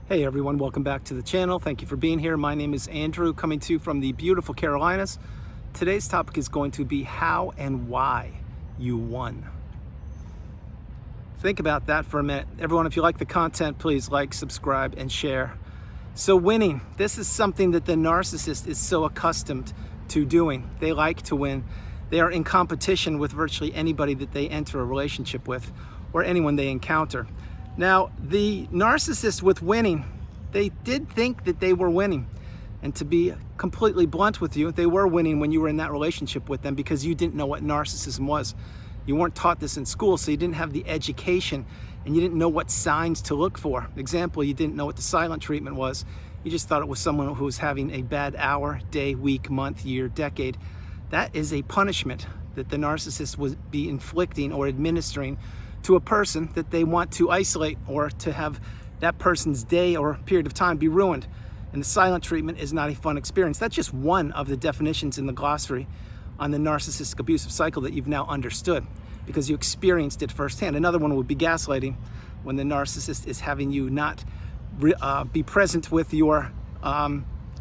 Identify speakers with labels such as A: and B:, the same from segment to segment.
A: Hey everyone, welcome back to the channel. Thank you for being here. My name is Andrew, coming to you from the beautiful Carolinas. Today's topic is going to be how and why you won. Think about that for a minute. Everyone, if you like the content, please like, subscribe, and share. So winning, this is something that the narcissist is so accustomed to doing. They like to win. They are in competition with virtually anybody that they enter a relationship with or anyone they encounter. Now, the narcissist with winning, they did think that they were winning. And to be completely blunt with you, they were winning when you were in that relationship with them because you didn't know what narcissism was. You weren't taught this in school, so you didn't have the education and you didn't know what signs to look for. Example, you didn't know what the silent treatment was. You just thought it was someone who was having a bad hour, day, week, month, year, decade. That is a punishment that the narcissist would be inflicting or administering to a person that they want to isolate or to have that person's day or period of time be ruined. And the silent treatment is not a fun experience. That's just one of the definitions in the glossary on the narcissistic abusive cycle that you've now understood because you experienced it firsthand. Another one would be gaslighting, when the narcissist is having you not be present with your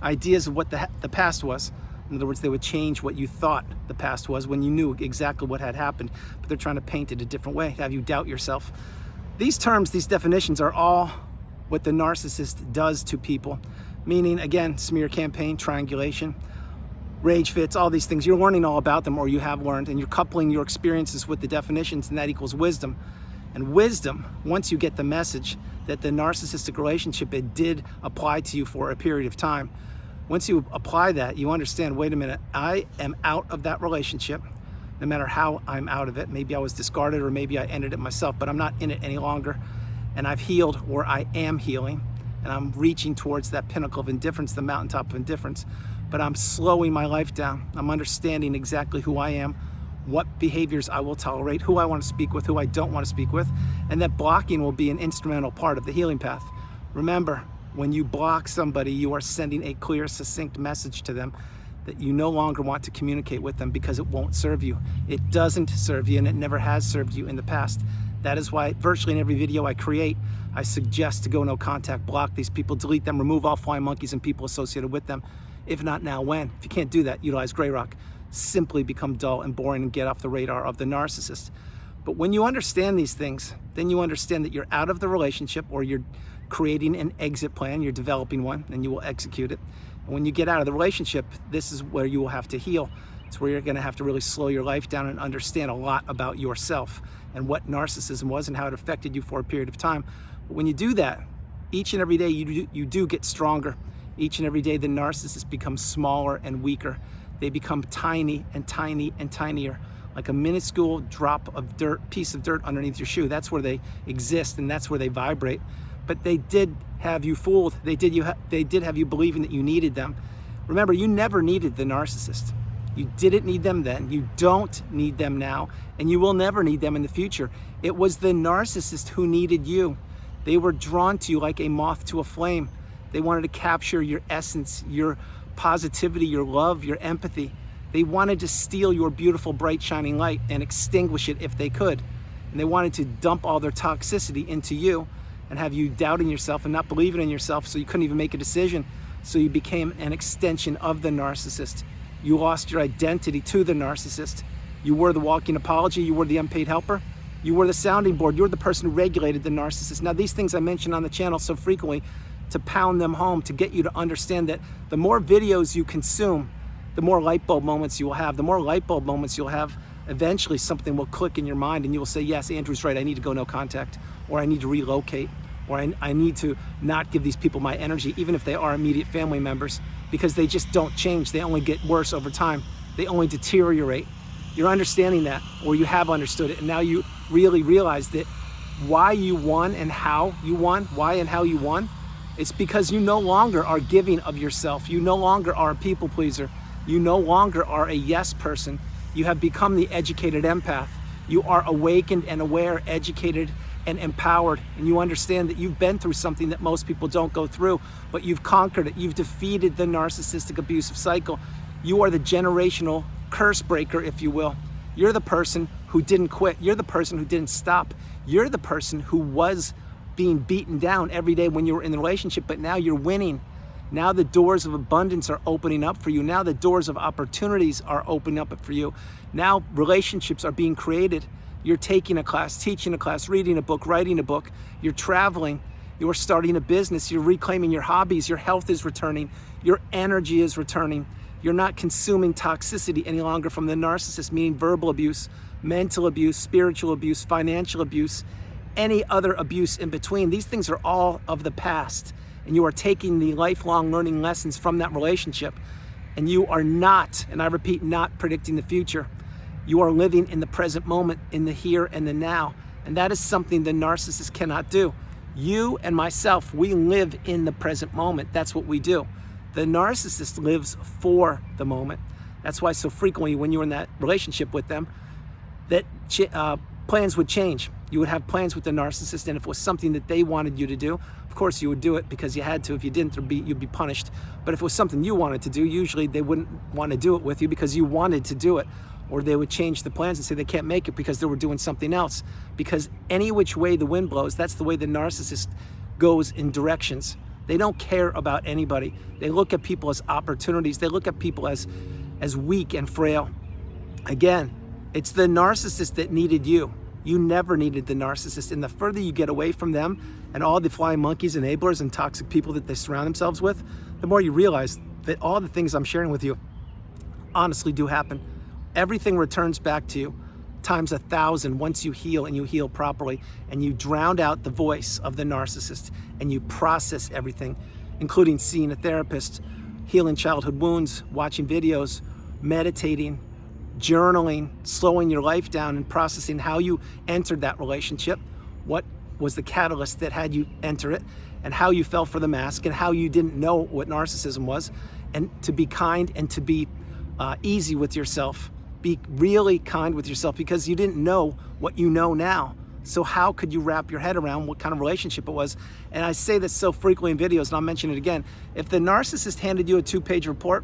A: ideas of what the past was. In other words, they would change what you thought the past was when you knew exactly what had happened, but they're trying to paint it a different way, have you doubt yourself. These terms, these definitions are all what the narcissist does to people, meaning, again, smear campaign, triangulation, rage fits, all these things. You're learning all about them, or you have learned, and you're coupling your experiences with the definitions, and that equals wisdom. And wisdom, once you get the message that the narcissistic relationship, it did apply to you for a period of time, once you apply that, you understand, wait a minute, I am out of that relationship, no matter how I'm out of it. Maybe I was discarded or maybe I ended it myself, but I'm not in it any longer. And I've healed, or I am healing, and I'm reaching towards that pinnacle of indifference, the mountaintop of indifference. But I'm slowing my life down. I'm understanding exactly who I am, what behaviors I will tolerate, who I want to speak with, who I don't want to speak with, and that blocking will be an instrumental part of the healing path. Remember, when you block somebody, you are sending a clear, succinct message to them that you no longer want to communicate with them because it won't serve you. It doesn't serve you, and it never has served you in the past. That is why virtually in every video I create, I suggest to go no contact, block these people, delete them, remove all flying monkeys and people associated with them. If not now, when? If you can't do that, utilize Grey Rock. Simply become dull and boring and get off the radar of the narcissist. But when you understand these things, then you understand that you're out of the relationship, or you're creating an exit plan, you're developing one, and you will execute it. And when you get out of the relationship, this is where you will have to heal. It's where you're going to have to really slow your life down and understand a lot about yourself and what narcissism was and how it affected you for a period of time. But when you do that, each and every day you do get stronger. Each and every day the narcissist becomes smaller and weaker. They become tiny and tiny and tinier, like a minuscule drop of dirt, piece of dirt underneath your shoe. That's where they exist, and that's where they vibrate. But they did have you fooled. They did have you believing that you needed them. Remember, you never needed the narcissist. You didn't need them then. You don't need them now, and you will never need them in the future. It was the narcissist who needed you. They were drawn to you like a moth to a flame. They wanted to capture your essence, your positivity, your love, your empathy. They wanted to steal your beautiful, bright, shining light and extinguish it if they could. And they wanted to dump all their toxicity into you and have you doubting yourself and not believing in yourself, so you couldn't even make a decision. So you became an extension of the narcissist. You lost your identity to the narcissist. You were the walking apology. You were the unpaid helper. You were the sounding board. You were the person who regulated the narcissist. Now, these things I mention on the channel so frequently to pound them home, to get you to understand that the more videos you consume, the more light bulb moments you will have. The more light bulb moments you'll have, eventually something will click in your mind and you will say, yes, Andrew's right, I need to go no contact, or I need to relocate, or I need to not give these people my energy, even if they are immediate family members, because they just don't change. They only get worse over time. They only deteriorate. You're understanding that, or you have understood it, and now you really realize that why you won and how you won, why and how you won, it's because you no longer are giving of yourself. You no longer are a people pleaser. You no longer are a yes person. You have become the educated empath. You are awakened and aware, educated and empowered, and you understand that you've been through something that most people don't go through, but you've conquered it. You've defeated the narcissistic abusive cycle. You are the generational curse breaker, if you will. You're the person who didn't quit. You're the person who didn't stop. You're the person who was being beaten down every day when you were in the relationship, but now you're winning. Now the doors of abundance are opening up for you. Now the doors of opportunities are opening up for you. Now relationships are being created. You're taking a class, teaching a class, reading a book, writing a book. You're traveling. You're starting a business. You're reclaiming your hobbies. Your health is returning. Your energy is returning. You're not consuming toxicity any longer from the narcissist, meaning verbal abuse, mental abuse, spiritual abuse, financial abuse, any other abuse in between. These things are all of the past. And you are taking the lifelong learning lessons from that relationship. And you are not, and I repeat, not predicting the future. You are living in the present moment, in the here and the now. And that is something the narcissist cannot do. You and myself, we live in the present moment. That's what we do. The narcissist lives for the moment. That's why so frequently when you're in that relationship with them, that plans would change. You would have plans with the narcissist, and if it was something that they wanted you to do, of course you would do it because you had to. If you didn't, you'd be punished. But if it was something you wanted to do, usually they wouldn't want to do it with you because you wanted to do it. Or they would change the plans and say they can't make it because they were doing something else. Because any which way the wind blows, that's the way the narcissist goes in directions. They don't care about anybody. They look at people as opportunities. They look at people as weak and frail. Again, it's the narcissist that needed you. You never needed the narcissist. And the further you get away from them and all the flying monkeys, enablers, and toxic people that they surround themselves with, the more you realize that all the things I'm sharing with you honestly do happen. Everything returns back to you times 1,000 once you heal, and you heal properly, and you drown out the voice of the narcissist, and you process everything, including seeing a therapist, healing childhood wounds, watching videos, meditating, journaling, slowing your life down and processing how you entered that relationship, what was the catalyst that had you enter it, and how you fell for the mask, and how you didn't know what narcissism was, and to be kind and to be easy with yourself. Be really kind with yourself because you didn't know what you know now. So how could you wrap your head around what kind of relationship it was? And I say this so frequently in videos, and I'll mention it again. If the narcissist handed you a 2-page report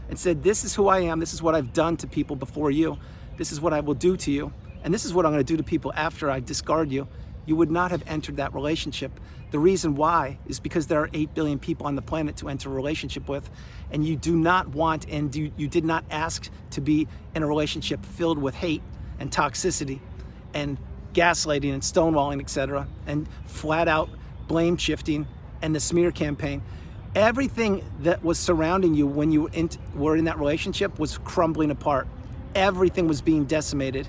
A: and said, this is who I am, this is what I've done to people before you, this is what I will do to you, and this is what I'm going to do to people after I discard you, you would not have entered that relationship. The reason why is because there are 8 billion people on the planet to enter a relationship with, and you do not want, and you did not ask to be in a relationship filled with hate and toxicity and gaslighting and stonewalling, etc., and flat out blame shifting and the smear campaign. Everything that was surrounding you when you were in that relationship was crumbling apart. Everything was being decimated.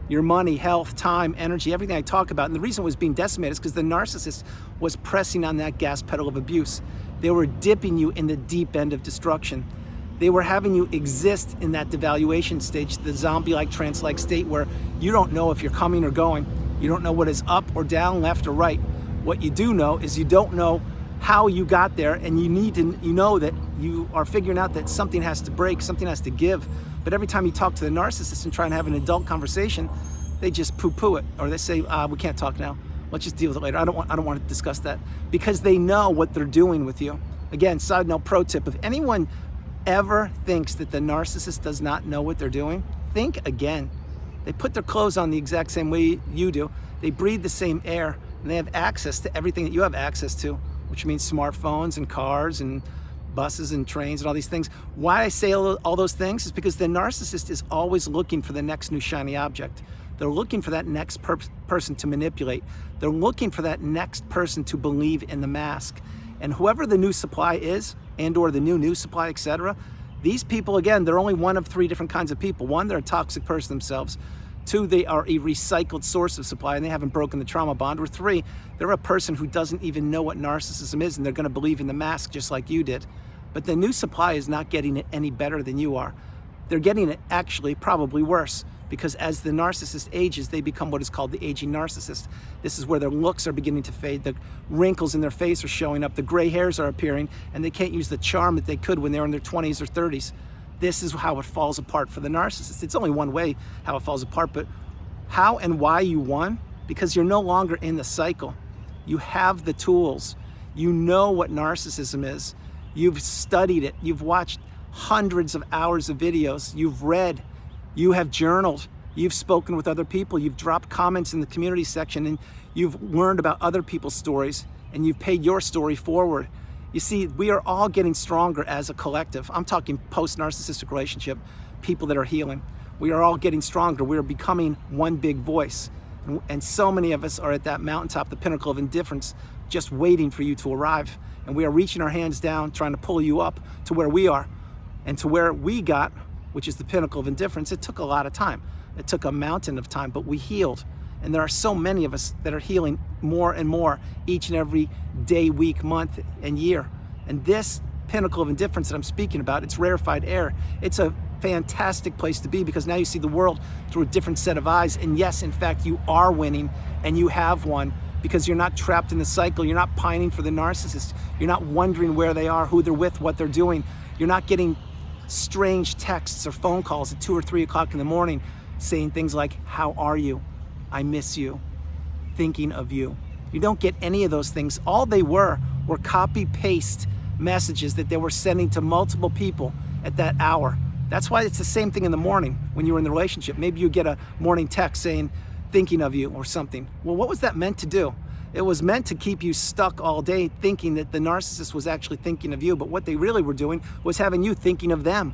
A: Your money, health, time, energy, everything I talk about. And the reason it was being decimated is because the narcissist was pressing on that gas pedal of abuse. They were dipping you in the deep end of destruction. They were having you exist in that devaluation stage, the zombie-like, trance-like state where you don't know if you're coming or going. You don't know what is up or down, left or right. What you do know is you don't know how you got there, and you know that you are figuring out that something has to break, something has to give. But every time you talk to the narcissist and try and have an adult conversation, they just poo-poo it, or they say, we can't talk now. Let's just deal with it later. I don't want to discuss that, because they know what they're doing with you. Again, side note, pro tip: if anyone ever thinks that the narcissist does not know what they're doing, think again. They put their clothes on the exact same way you do. They breathe the same air, and they have access to everything that you have access to, which means smartphones and cars and buses and trains and all these things. Why I say all those things is because the narcissist is always looking for the next new shiny object. They're looking for that next person to manipulate. They're looking for that next person to believe in the mask. And whoever the new supply is, and or the new supply, etc., these people, again, they're only one of 3 different kinds of people. 1, they're a toxic person themselves. 2, they are a recycled source of supply and they haven't broken the trauma bond. Or 3, they're a person who doesn't even know what narcissism is, and they're going to believe in the mask just like you did. But the new supply is not getting it any better than you are. They're getting it actually probably worse, because as the narcissist ages, they become what is called the aging narcissist. This is where their looks are beginning to fade, the wrinkles in their face are showing up, the gray hairs are appearing, and they can't use the charm that they could when they were in their 20s or 30s. This is how it falls apart for the narcissist. It's only one way how it falls apart, but how and why you won? Because you're no longer in the cycle. You have the tools. You know what narcissism is. You've studied it. You've watched hundreds of hours of videos. You've read. You have journaled. You've spoken with other people, you've dropped comments in the community section, and you've learned about other people's stories, and you've paid your story forward. You see, we are all getting stronger as a collective. I'm talking post-narcissistic relationship, people that are healing. We are all getting stronger. We are becoming one big voice. And so many of us are at that mountaintop, the pinnacle of indifference, just waiting for you to arrive. And we are reaching our hands down, trying to pull you up to where we are. And to where we got, which is the pinnacle of indifference, it took a lot of time. It took a mountain of time, but we healed. And there are so many of us that are healing more and more each and every day, week, month, and year. And this pinnacle of indifference that I'm speaking about, it's rarefied air. It's a fantastic place to be, because now you see the world through a different set of eyes. And yes, in fact, you are winning, and you have won, because you're not trapped in the cycle. You're not pining for the narcissist. You're not wondering where they are, who they're with, what they're doing. You're not getting strange texts or phone calls at 2 or 3 o'clock in the morning saying things like, "How are you? I miss you, thinking of you." You don't get any of those things. All they were copy-paste messages that they were sending to multiple people at that hour. That's why it's the same thing in the morning when you're in the relationship. Maybe you get a morning text saying, "Thinking of you," or something. Well, what was that meant to do? It was meant to keep you stuck all day thinking that the narcissist was actually thinking of you, but what they really were doing was having you thinking of them.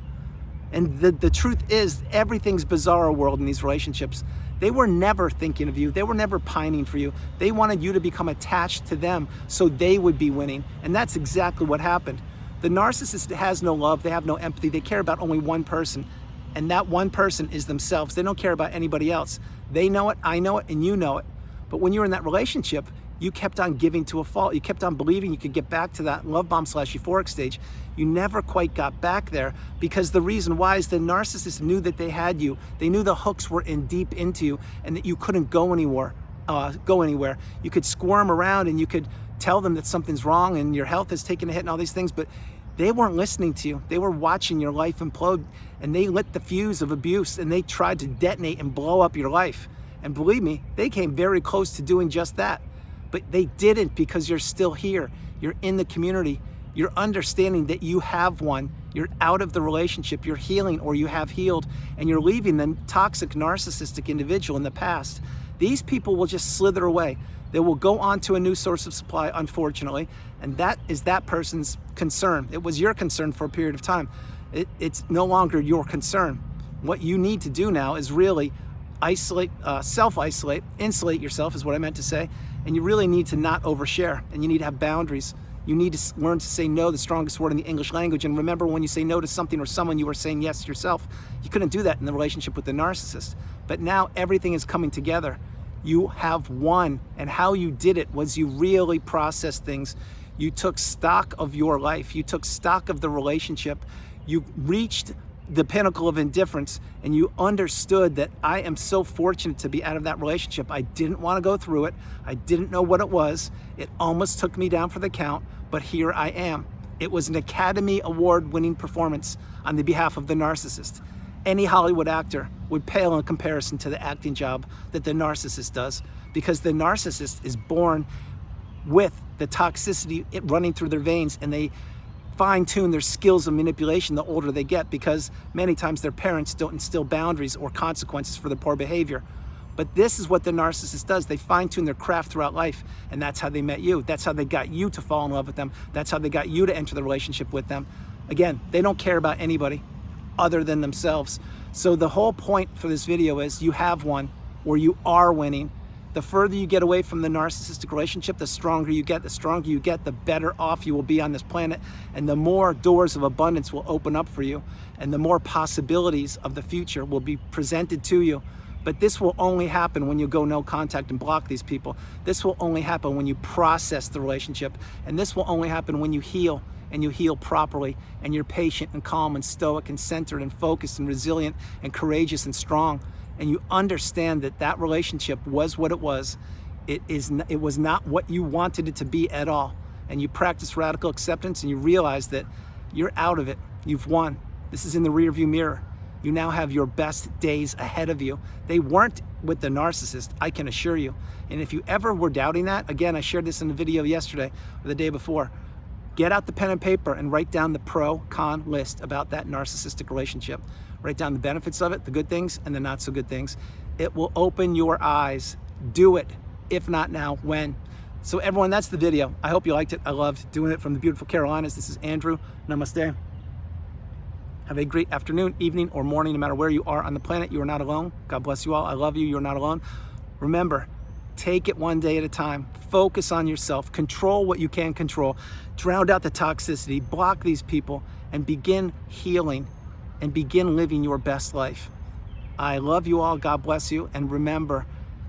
A: And the truth is, everything's bizarre world in these relationships. They were never thinking of you. They were never pining for you. They wanted you to become attached to them so they would be winning. And that's exactly what happened. The narcissist has no love. They have no empathy. They care about only one person. And that one person is themselves. They don't care about anybody else. They know it, I know it, and you know it. But when you're in that relationship, you kept on giving to a fault. You kept on believing you could get back to that love bomb / euphoric stage. You never quite got back there, because the reason why is the narcissist knew that they had you. They knew the hooks were in deep into you, and that you couldn't go anywhere. You could squirm around, and you could tell them that something's wrong and your health has taken a hit and all these things, but they weren't listening to you. They were watching your life implode, and they lit the fuse of abuse, and they tried to detonate and blow up your life. And believe me, they came very close to doing just that. But they didn't, because you're still here. You're in the community. You're understanding that you have won. You're out of the relationship. You're healing, or you have healed, and you're leaving the toxic, narcissistic individual in the past. These people will just slither away. They will go on to a new source of supply, unfortunately, and that is that person's concern. It was your concern for a period of time. It's no longer your concern. What you need to do now is really isolate, self-isolate, insulate yourself is what I meant to say, and you really need to not overshare, and you need to have boundaries. You need to learn to say no, the strongest word in the English language. And remember, when you say no to something or someone, you were saying yes to yourself. You couldn't do that in the relationship with the narcissist. But now everything is coming together. You have won, and how you did it was you really processed things. You took stock of your life. You took stock of the relationship. You reached the pinnacle of indifference, and you understood that I am so fortunate to be out of that relationship. I didn't want to go through it. I didn't know what it was. It almost took me down for the count, but here I am. It was an Academy Award winning performance on the behalf of the narcissist. Any Hollywood actor would pale in comparison to the acting job that the narcissist does, because the narcissist is born with the toxicity running through their veins, and they fine-tune their skills of manipulation the older they get, because many times their parents don't instill boundaries or consequences for their poor behavior. But this is what the narcissist does. They fine-tune their craft throughout life, and that's how they met you. That's how they got you to fall in love with them. That's how they got you to enter the relationship with them. Again, they don't care about anybody other than themselves. So the whole point for this video is you have won, or you are winning. The further you get away from the narcissistic relationship, the stronger you get. The stronger you get, the better off you will be on this planet, and the more doors of abundance will open up for you, and the more possibilities of the future will be presented to you. But this will only happen when you go no contact and block these people. This will only happen when you process the relationship, and this will only happen when you heal, and you heal properly, and you're patient and calm and stoic and centered and focused and resilient and courageous and strong. And you understand that that relationship was what it was. It was not what you wanted it to be at all. And you practice radical acceptance, and you realize that you're out of it. You've won. This is in the rearview mirror. You now have your best days ahead of you. They weren't with the narcissist, I can assure you. And if you ever were doubting that, again, I shared this in the video yesterday or the day before, Get out the pen and paper and write down the pro-con list about that narcissistic relationship. Write down the benefits of it, the good things and the not so good things. It will open your eyes. Do it. If not now, when? So everyone, that's the video. I hope you liked it. I loved doing it from the beautiful Carolinas. This is Andrew. Namaste. Have a great afternoon, evening, or morning, no matter where you are on the planet. You are not alone. God bless you all. I love you. You're not alone. Remember, take it one day at a time. Focus on yourself. Control what you can control. Drown out the toxicity. Block these people and begin healing and begin living your best life. I love you all. God bless you. And remember,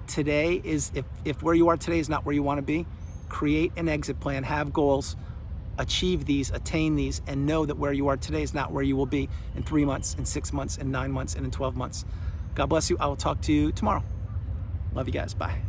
A: today is, if where you are today is not where you want to be, create an exit plan, have goals, achieve these, attain these, and know that where you are today is not where you will be in 3 months, in 6 months, in 9 months, and in 12 months. God bless you. I will talk to you tomorrow. Love you guys. Bye.